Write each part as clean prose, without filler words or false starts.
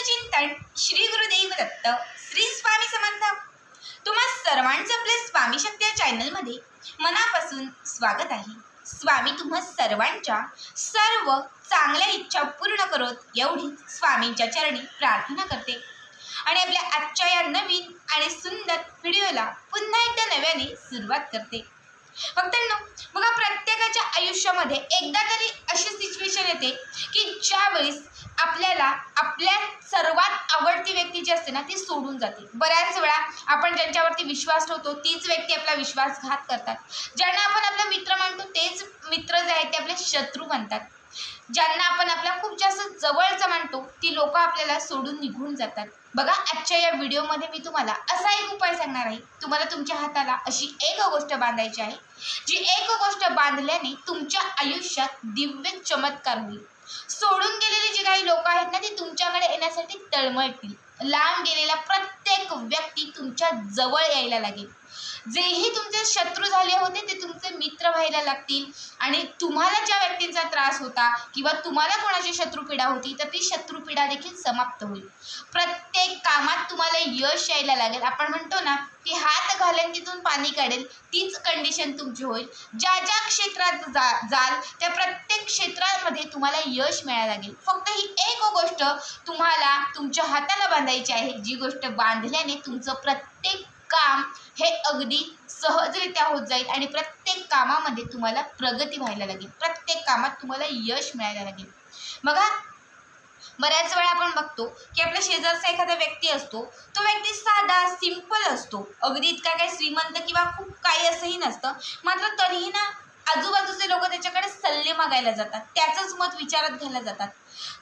चिंतन श्री गुरुदेव दत्त श्री स्वामी समर्थ। तुम्हा सर्वांचं आपल्या स्वामी शक्ती या चॅनलमध्ये मनापासून स्वागत आहे। स्वामी तुम्हा सर्वांच्या सर्व चांगल्या इच्छा पूर्ण करोत एवढीच स्वामींच्या चरणी प्रार्थना करते आणि आपल्या आजच्या या नवीन आणि सुंदर व्हिडिओला पुन्हा एकदा नव्याने सुरुवात करते। भक्तांनो, बघा, प्रत्येकाच्या आयुष्यामध्ये एकदा तरी अशी सिच्युएशन येते की ज्यावेळेस आपल्याला आपल्या सर्वात आवडती व्यक्ती जी असते ना ती सोडून जाते। बऱ्याच वेळा आपण ज्यांच्यावरती विश्वास ठेवतो तीच व्यक्ती आपला विश्वासघात करतात। ज्यांना आपण आपला मित्र मानतो तेच मित्र जे आहेत ते आपले शत्रू बनतात। ज्यांना आपण आपला खूप जास्त जवळचं मानतो ती लोक आपल्याला सोडून निघून जातात। बघा, आजच्या या व्हिडिओमध्ये मी तुम्हाला असा एक उपाय सांगणार आहे। तुम्हाला तुमच्या हाताला अशी एक गोष्ट बांधायची आहे जी एक गोष्ट बांधल्याने तुमच्या आयुष्यात दिव्य चमत्कार होईल। सोडून गेलेले जे काही लोक आहेत ना ते तुमच्याकडे येण्यासाठी तळमळतील। लांब गेलेला प्रत्येक व्यक्ती तुमच्या जवळ यायला लागेल। जेही तुमचे शत्रू झाले होते ते तुमचे मित्र व्हायला लागतील आणि तुम्हाला ज्या व्यक्तींचा त्रास होता किंवा तुम्हाला कोणाची शत्रुपीडा होती तर ती शत्रुपीडा देखील समाप्त होईल। प्रत्येक कामात तुम्हाला यश यायला लागेल। आपण म्हणतो ना की हात घालेन तिथून पाणी काढेल, तीच कंडिशन तुमची होईल। ज्या ज्या क्षेत्रात जाल त्या प्रत्येक क्षेत्रामध्ये तुम्हाला यश मिळायला लागेल। फक्त ही एक गोष्ट तुम्हाला तुमच्या हाताला बांधायची आहे, जी गोष्ट बांधल्याने तुमचं प्रत्येक काम हे अगदी सहजरित्या होत जाईल आणि प्रत्येक कामामध्ये तुम्हाला प्रगती व्हायला लागेल। प्रत्येक कामात तुम्हाला यश मिळायला लागेल। बघा, बऱ्याच वेळा आपण बघतो की आपल्या शेजारचा एखादा व्यक्ती असतो, तो व्यक्ती साधा सिंपल असतो, अगदी इतका काही श्रीमंत किंवा खूप काही असंही नसतं, मात्र तरीही ना आजूबाजूचे लोक त्याच्याकडे सल्ले मागायला जातात, त्याचंच मत विचारात घ्यायला जातात,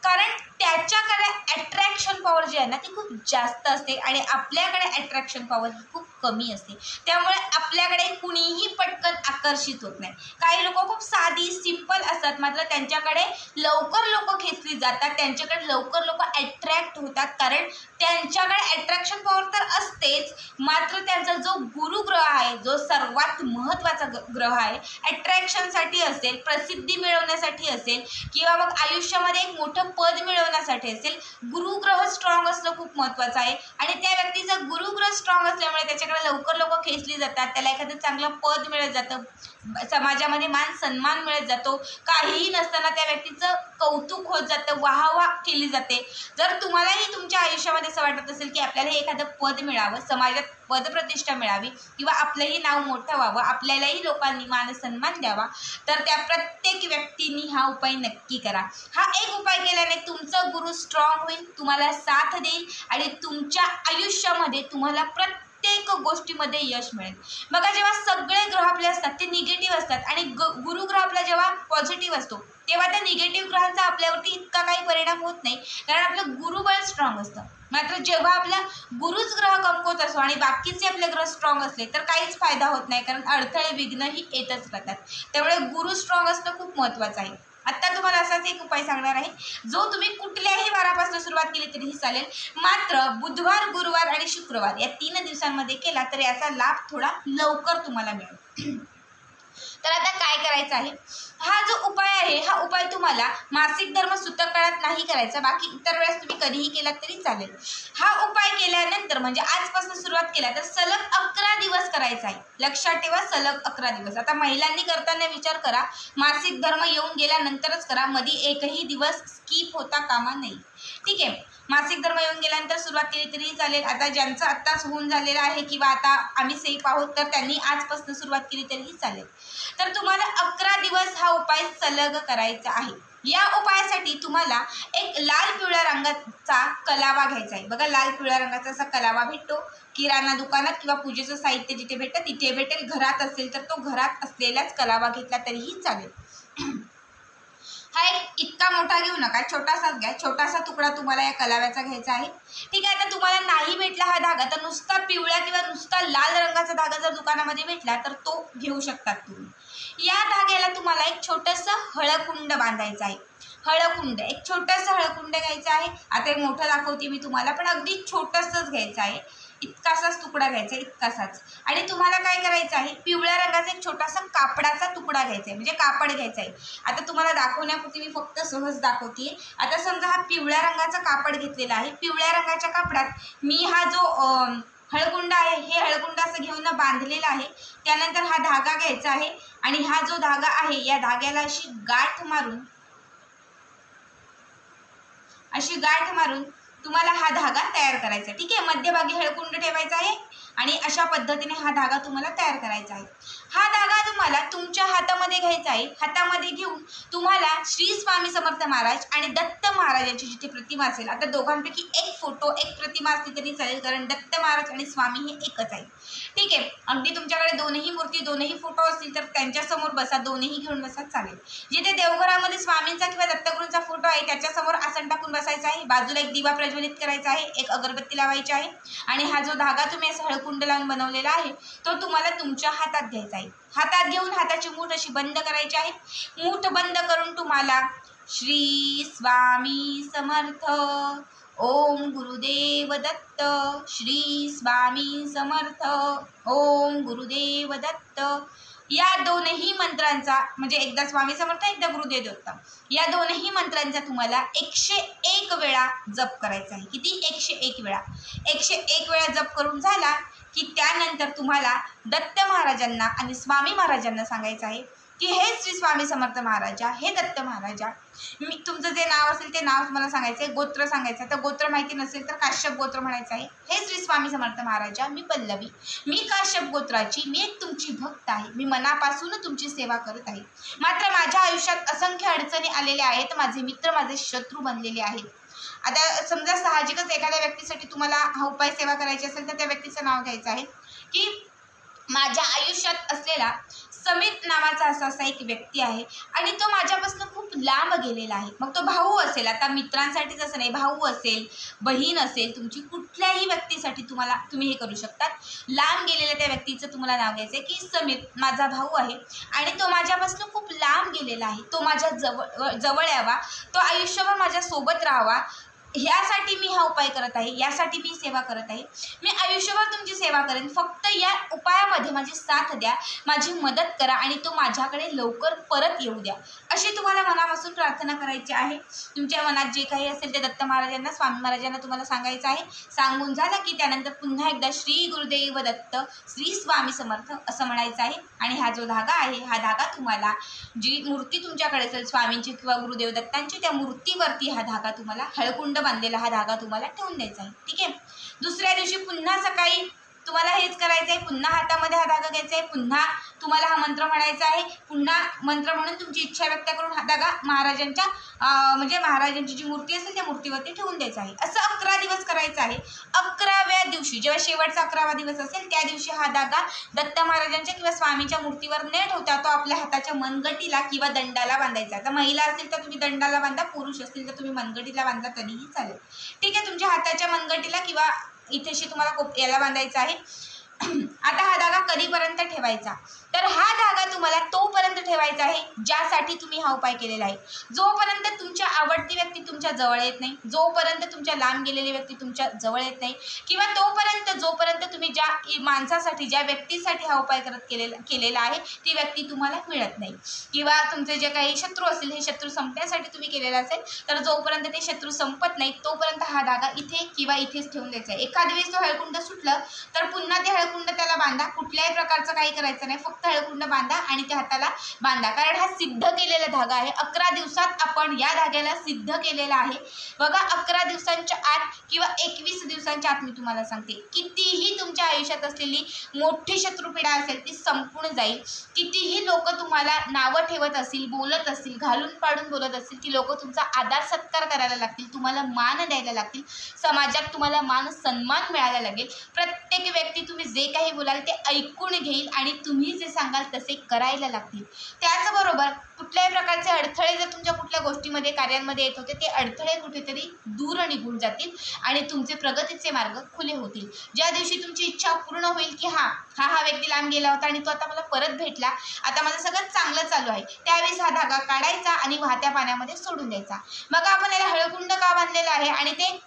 कारण त्याच्याकडे अट्रॅक्शन पॉवर जी आहे ना ती खूप जास्त असते आणि आपल्याकडे अट्रॅक्शन पॉवर ही खूप कमी असते। त्यामुळे आपल्याकडे कुणीही पटकन आकर्षित होत नाही। काही लोक खूप साधी सिंपल असतात, मात्र त्यांच्याकडे लवकर लोक खेचली जातात, त्यांच्याकडे लवकर लोक अट्रॅक्ट होतात, कारण त्यांच्याकडे अट्रॅक्शन पॉवर तर असतेच, मात्र त्यांचा जो गुरुग्रह आहे, जो सर्वात महत्त्वाचा ग्रह आहे, अट्रॅक्शनसाठी असेल, प्रसिद्धी मिळवण्यासाठी असेल किंवा मग आयुष्यामध्ये एक मोठं पद मिळवण्यासाठी असेल, गुरुग्रह स्ट्रॉंग असणं खूप महत्त्वाचं आहे। आणि त्या व्यक्तीचा गुरुग्रह स्ट्रॉंग असल्यामुळे त्याच्याकडे लवकर लोक खेचली जातात, त्याला एखादं चांगलं पद मिळत जातं, समाजामध्ये मान सन्मान मिळत जातो, काहीही नसताना त्या व्यक्तीचं कौतुक होत जातं, वाहवा केली जाते। जर तुम्हालाही तुमच्या आयुष्यामध्ये असं वाटत असेल की आपल्याला एखादं पद मिळावं, समाजात पदप्रतिष्ठा मिळावी किंवा आपलंही नाव मोठं व्हावं, आपल्यालाही लोकांनी मान सन्मान द्यावा, तर त्या प्रत्येक व्यक्तींनी हा उपाय नक्की करा। हा एक उपाय केल्याने तुमचा गुरु स्ट्रॉंग होईल, तुम्हाला साथ देईल आणि तुमच्या आयुष्यामध्ये तुम्हाला प्रत्येक गोष्टीमध्ये यश मिळेल। बघा, जेव्हा सगळे ग्रह आपले असतात ते निगेटिव्ह असतात आणि गुरुग्रह आपला जेव्हा पॉझिटिव्ह असतो तेव्हा त्या निगेटिव्ह ग्रहांचा आपल्यावरती इतका काही परिणाम होत नाही, कारण आपलं गुरुबळ स्ट्रॉंग असतं। मात्र जेव्हा आपला गुरुच ग्रह कमकुवत असतो आणि बाकीचे आपले ग्रह स्ट्रॉंग असले तर काहीच फायदा होत नाही, कारण अडथळे विघ्नही येतच राहतात। त्यामुळे गुरु स्ट्रॉंग असणं खूप महत्त्वाचं आहे। आता तुम्हाला असाच एक उपाय सांगणार आहे, जो तुम्ही कुठल्याही वारापासून सुरुवात केली तरीही चालेल, मात्र बुधवार, गुरुवार आणि शुक्रवार या 3 दिवसांमध्ये केला तर याचा लाभ थोडा लवकर तुम्हाला मिळेल। तर आता काय करायचं आहे, हा जो उपाय आहे हा उपाय तुम्हाला मासिक धर्म सूतक काळात नाही करायचा, बाकी इतर वेळेस तुम्ही कधीही केलात तरी चालेल। हा उपाय केल्यानंतर म्हणजे आजपासून सुरुवात केला तर सलग 11 दिवस करायचा आहे। लक्षात ठेवा, सलग 11 दिवस। आता महिलांनी करताना विचार करा, मासिक धर्म येऊन गेल्यानंतरच करा, मध्ये एकही दिवस स्किप होता कामा नये, ठीक आहे। मासिक धर्म येऊन गेल्यानंतर सुरुवात केली तरीही चालेल। आता ज्यांचं आत्ताच होऊन झालेलं आहे किंवा आता आम्ही सेफ आहोत तर त्यांनी आजपासून सुरुवात केली तरीही चालेल। तर तुम्हाला 11 दिवस हा उपाय सलग करायचा आहे। या उपायासाठी तुम्हाला एक लाल पिवळ्या रंगाचा कलावा घ्यायचा आहे। बघा, लाल पिवळ्या रंगाचा असा कलावा भेटतो किराणा दुकानात किंवा पूजेचं साहित्य जिथे भेटतं तिथे भेटेल। घरात असेल तर तो घरात असलेलाच कलावा घेतला तरीही चालेल। हा एक इतका मोठा घेऊ नका, छोटासाच घ्या। छोटासा तुकडा तुम्हाला या कलाव्याचा घ्यायचा आहे, ठीक आहे। आता तुम्हाला नाही भेटला हा धागा तर नुसता पिवळ्या किंवा नुसता लाल रंगाचा धागा जर दुकानामध्ये भेटला तर तो घेऊ शकतात तुम्ही। या धाग्याला तुम्हाला एक छोटंसं हळकुंड बांधायचं आहे। हळकुंड, एक छोटंसं हळकुंड घ्यायचं आहे. आता एक मोठं दाखवते मी तुम्हाला, पण अगदी छोटंसंच घ्यायचं आहे. इतकासाच तुकडा घ्यायचा आहे, इतकासाच. आणि तुम्हाला काय करायचं आहे, पिवळ्या रंगाचा एक छोटासा कापडाचा तुकडा घ्यायचा आहे, म्हणजे कापड घ्यायचं आहे. आता तुम्हाला दाखवण्यापुरती मी फक्त सहज दाखवते. आता समजा हा पिवळ्या रंगाचा कापड घेतलेला आहे. पिवळ्या रंगाच्या कापडात मी हा जो हळकुंड आहे, हे हळकुंड असं घेऊन बांधलेला आहे. त्यानंतर हा धागा घ्यायचा आहे आणि हा जो धागा आहे, या धाग्याला अशी गाठ मारून तुम्हाला हा धागा तयार करायचा. ठीक आहे, मध्यभागी हळकुंड ठेवायचा आहे आणि अशा पद्धतीने हा धागा तुम्हाला तयार करायचा आहे. हा धागा तुम्हाला तुमच्या हातामध्ये घ्यायचा आहे. हातामध्ये घेऊन तुम्हाला श्री स्वामी समर्थ महाराज आणि दत्त महाराजांची जिथे प्रतिमा असेल, आता दोघांपैकी एक फोटो एक प्रतिमा असली तरी चालेल, कारण दत्त महाराज आणि स्वामी हे एकच आहे. ठीक आहे, अगदी तुमच्याकडे दोनही मूर्ती दोनही फोटो असतील तर त्यांच्यासमोर बसा, दोन्ही घेऊन बसा चालेल. जिथे देवघरामध्ये स्वामींचा किंवा दत्तगुरूंचा फोटो आहे त्याच्यासमोर आसन टाकून बसायचं आहे. बाजूला एक दिवा प्रज्वलित करायचा आहे, एक अगरबत्ती लावायची आहे आणि हा जो धागा तुम्ही असं हळकुंड लावून बनवलेला आहे तो तुम्हाला तुमच्या हातात घ्यायचा आहे. हातात घेऊन हाताची मूठ अशी बंद करायची आहे. मूठ बंद करून तुम्हाला श्री स्वामी समर्थ, ओम गुरुदेव दत्त, श्री स्वामी समर्थ, ओम गुरुदेव दत्त, या दोनही मंत्रांचा, म्हणजे एकदा स्वामी समर्थ एकदा गुरुदेव दत्त, या दोनही मंत्रांचा तुम्हाला 101 वेळा जप करायचा आहे. किती? 101 वेळा. 101 वेळा जप करून झाला की त्यानंतर तुम्हाला दत्त महाराजांना आणि स्वामी महाराजांना सांगायचं आहे की हे श्री स्वामी समर्थ महाराजा, हे दत्त महाराजा, मी तुमचं जे नाव असेल ते नाव तुम्हाला सांगायचं आहे, गोत्र सांगायचं आहे. तर गोत्र माहिती नसेल तर काश्यप गोत्र म्हणायचं आहे. हे श्री स्वामी समर्थ महाराजा, मी पल्लवी, मी काश्यप गोत्राची, मी एक तुमची भक्त आहे, मी मनापासून तुमची सेवा करत आहे. मात्र माझ्या आयुष्यात असंख्य अडचणी आलेल्या आहेत, माझे मित्र माझे शत्रू बनलेले आहेत. आता समजा साहजिकच एखाद्या व्यक्तीसाठी तुम्हाला हा उपाय सेवा करायची असेल तर त्या व्यक्तीचं नाव घ्यायचं आहे की माझ्या आयुष्यात असलेला समित नावाचा असा एक व्यक्ती आहे आणि तो माझ्यापासून खूप लांब गेलेला आहे. मग तो भाऊ असेल, आता मित्रांसाठीच असं नाही, भाऊ असेल, बहीण असेल, तुमची कुठल्याही व्यक्तीसाठी तुम्ही हे करू शकतात. लांब गेलेल्या त्या व्यक्तीचं तुम्हाला नाव घ्यायचं आहे की समित माझा भाऊ आहे आणि तो माझ्यापासून खूप लांब गेलेला आहे, तो माझ्या जवळ यावा, तो आयुष्यभर माझ्या सोबत राहावा, ह्यासाठी मी हा उपाय करत आहे, यासाठी मी सेवा करत आहे. मी आयुष्यभर तुमची सेवा करेन, फक्त या उपायामध्ये माझी साथ द्या, माझी मदत करा आणि तो माझ्याकडे लवकर परत येऊ द्या, अशी तुम्हाला मनापासून प्रार्थना करायची आहे. तुमच्या मनात जे काही असेल ते दत्त महाराजांना, स्वामी महाराजांना तुम्हाला सांगायचं आहे. सांगून झालं की त्यानंतर पुन्हा एकदा श्री गुरुदेव दत्त, श्री स्वामी समर्थ असं म्हणायचं आहे. आणि हा जो धागा आहे, हा धागा तुम्हाला जी मूर्ती तुमच्याकडे असेल स्वामींची किंवा गुरुदेव दत्तांची, त्या मूर्तीवरती हा धागा तुम्हाला हळकुंड बांधलेला हा धागा तुम्हाला ठेवून द्यायचा आहे. ठीक आहे, दुसऱ्या दिवशी पुन्हा सकाळी तुम्हाला हेच करायचं आहे. पुन्हा हातामध्ये हा धागा घ्यायचा आहे, पुन्हा तुम्हाला हा मंत्र म्हणायचा आहे, पुन्हा मंत्र म्हणून तुमची इच्छा व्यक्त करून हा धागा महाराजांच्या म्हणजे महाराजांची जी मूर्ती असेल त्या मूर्तीवरती ठेवून द्यायचा आहे. असं 11 दिवस करायचं आहे. 11व्या दिवशी जेव्हा शेवटचा 11वा दिवस असेल त्या दिवशी हा धागा दत्त महाराजांच्या किंवा स्वामींच्या मूर्तीवर न ठेवता तो आपल्या हाताच्या मनगटीला किंवा दंडाला बांधायचा. आता महिला असतील तर तुम्ही दंडाला बांधा, पुरुष असतील तर तुम्ही मनगटीला बांधला तरीही चालेल. ठीक आहे, तुमच्या हाताच्या मनगटीला किंवा इथेशी तुम्हाला याला बांधायचा आहे. आता हा धागा कधीपर्यंत ठेवायचा, तर हा धागा तुम्हाला तोपर्यंत ठेवायचा आहे ज्यासाठी तुम्ही हा उपाय केलेला आहे. जोपर्यंत तुमच्या आवडती व्यक्ती तुमच्या जवळ येत नाही, जोपर्यंत तुमच्या लांब गेलेली व्यक्ती तुमच्या जवळ येत नाही, किंवा जोपर्यंत तुम्ही ज्या माणसासाठी, ज्या व्यक्तीसाठी हा उपाय केलेला आहे ती व्यक्ती तुम्हाला मिळत नाही, किंवा तुमचे जे काही शत्रू असतील हे शत्रू संपण्यासाठी तुम्ही केलेला असेल, तर जोपर्यंत ते शत्रू संपत नाही तोपर्यंत हा धागा इथे किंवा इथेच ठेवून द्यायचा आहे. एखाद वेळेस तो हळकुंड सुटलं तर पुन्हा ते हळकुंड त्याला बांधा. कुठल्याही प्रकारचं काही करायचं नाही, फक्त हळकुंड बांधा आणि त्या हाताला बांधा, कारण हा सिद्ध केलेला धागा आहे. 11 दिवसात आपण या धाग्याला सिद्ध केलेला आहे. बघा, 11 दिवसांच्या आत किंवा 21 दिवसांच्या आत मी तुम्हाला सांगते, कितीही तुमच्या आयुष्यात असलेली मोठी शत्रुपीडा असेल ती संपून जाईल. कितीही लोक तुम्हाला नावं ठेवत असतील, बोलत असतील, घालून पाडून बोलत असतील, ती लोक तुमचा आदर सत्कार करायला लागतील, तुम्हाला मान द्यायला लागतील, समाजात तुम्हाला मान सन्मान मिळायला लागेल. प्रत्येक व्यक्ती तुम्ही जे काही बोलाल ते ऐकून घेईल आणि तुम्ही जे सांगाल तसे करायला लागतील. त्याचबरोबर कुठल्याही प्रकारचे अडथळे जर तुमच्या कुठल्या गोष्टीमध्ये कार्यांमध्ये येत होते ते अडथळे कुठेतरी दूर निघून जातील आणि तुमचे प्रगतीचे मार्ग खुले होतील. ज्या दिवशी तुमची इच्छा पूर्ण होईल की हा व्यक्ती लांब गेला होता आणि तो आता मला परत भेटला, आता माझं सगळं चांगलं चालू आहे, त्यावेळेस हा धागा काढायचा आणि वाहत्या पाण्यामध्ये सोडून द्यायचा. बघा आपण याला हळकुंड का बांधलेला आहे आणि ते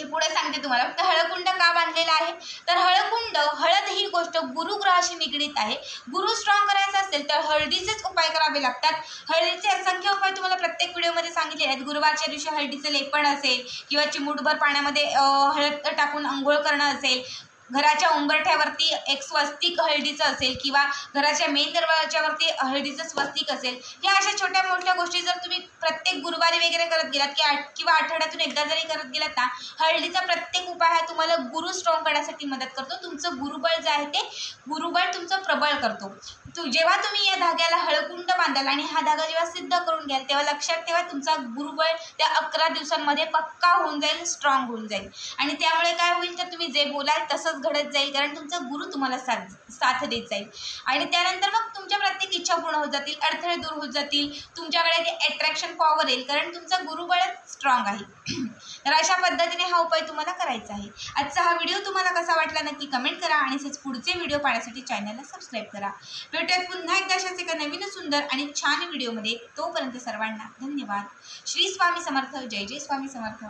पुढे सांगते तुम्हाला. फक्त हळकुंड का बांधलेला आहे तर हळद ही गोष्ट गुरुग्रहाशी निगडीत आहे. गुरु स्ट्रॉंग करायचा असेल तर हळदीचेच उपाय करावे लागतात. हळदीचे असंख्य उपाय तुम्हाला प्रत्येक व्हिडिओमध्ये सांगितले आहेत. गुरुवारच्या दिवशी हळदीचं लेपण असेल किंवा चिमूटभर पाण्यामध्ये हळद टाकून अंघोळ करणं असेल, घराच्या उंबरठ्यावरती एक स्वस्तिक हळदीचं असेल किंवा घराच्या मेन दरवाजावरती हळदीचं स्वस्तिक असेल, ह्या अशा छोट्या मोठ्या गोष्टी जर तुम्ही प्रत्येक गुरुवारी वगैरे करत गेलात किंवा आठवड्यातून एकदा जरी करत गेलात ना, हळदीचा प्रत्येक उपाय हा तुम्हाला गुरु स्ट्रॉंग करण्यासाठी मदत करतो. तुमचं गुरुबळ जे आहे ते गुरुबळ तुमचं प्रबळ करतो. जेव्हा तुम्ही या धाग्याला हळकुंड बांधाल आणि हा धागा जेव्हा सिद्ध करून घ्याल तेव्हा लक्षात ठेवा तुमचा गुरुबळ त्या 11 दिवसांमध्ये पक्का होऊन जाईल, स्ट्रॉंग होऊन जाईल. आणि त्यामुळे काय होईल तर तुम्ही जे बोलाल तसंच घडत जाईल, कारण तुमचा गुरु तुम्हाला साथ देत जाईल. आणि त्यानंतर मग तुमच्या प्रत्येक इच्छा पूर्ण होत जातील, अडथळे दूर होत जातील, तुमच्याकडे ते अट्रॅक्शन पॉवर येईल, कारण तुमचं गुरुबळ स्ट्रॉंग आहे. तर अशा पद्धतीने हा उपाय तुम्हाला करायचा आहे. आजचा हा व्हिडिओ तुम्हाला कसा वाटला नक्की कमेंट करा आणि असेच पुढचे व्हिडिओ पाहण्यासाठी चॅनलला सबस्क्राईब करा. भेटूयात पुन्हा एकदा अशाच एका नवीन सुंदर आणि छान व्हिडिओमध्ये. तोपर्यंत सर्वांना धन्यवाद. श्री स्वामी समर्थ. जय जय स्वामी समर्थ.